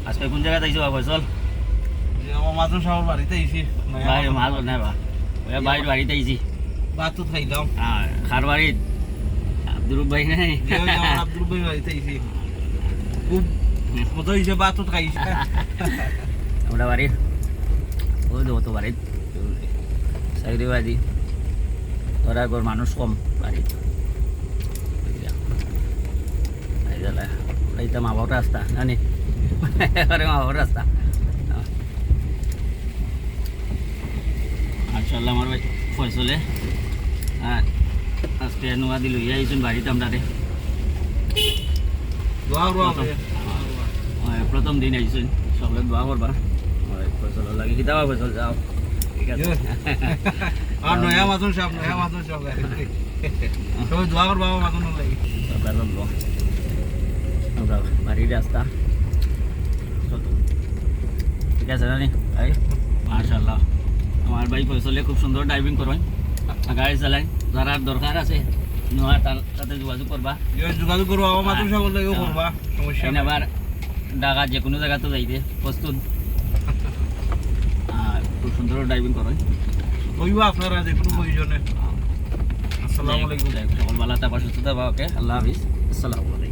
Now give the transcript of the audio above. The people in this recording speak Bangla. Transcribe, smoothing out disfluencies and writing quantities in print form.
আজকে কোন জায়গায় যাইছো বাবা চল আমার মাদুর সাহেবের বাড়িতে আইছি বাইরে মাল নাই বা ওই বাইরে বাড়িতে আইছি ভাত তো খাইলাম খার বাড়িত আব্দুর ভাই নাই আব্দুল ভাই বাড়িতে আইছি খুব মজা হয়েছে ভাত তো খাইছি আমরা বাড়ির ওই তো তো বাড়িত চাকরিবাদী ওরা একবার মানুষ কম বাড়িত এইটা মা বাবার রাস্তা জানি এবারে মা বাবার রাস্তা মাশাআল্লাহ আমার ভাই ফয়সলে আজকে নোয়া দিল আইসুন বাড়িতে আমরা রে প্রথম দিন আইসুন সকলে দোয়া করবা ফয়সল লাগে কিতাবা ফয়সল যাও ঠিক আছে আর নয়া মাদুর সাহেব সবাই দোয়া করবা মাদুর লাগে আমরা বাড়ির রাস্তা ঠিক আছে জানি ভাই মাশাআল্লাহ আমার ভাই ফয়সলে খুব সুন্দর ড্রাইভিং করেন গাড়ি চালায় যারা দরকার আছে নোয়া তার সাথে যোগাযোগ করবা যোগাযোগ করবো আমার মাদুর সাহেব লাগেও করবা সমস্যা নেই আবার ঢাকা যে কোনো জায়গা তো যাইতে প্রস্তুত আর খুব সুন্দর ড্রাইভিং করেন কইবা আপনারা যে কোনো প্রয়োজনে আসসালামু আলাইকুম সকল ভালো থাকবা সুস্থ থাকবা ওকে আল্লাহ হাফিজ আসসালামু আলাইকুম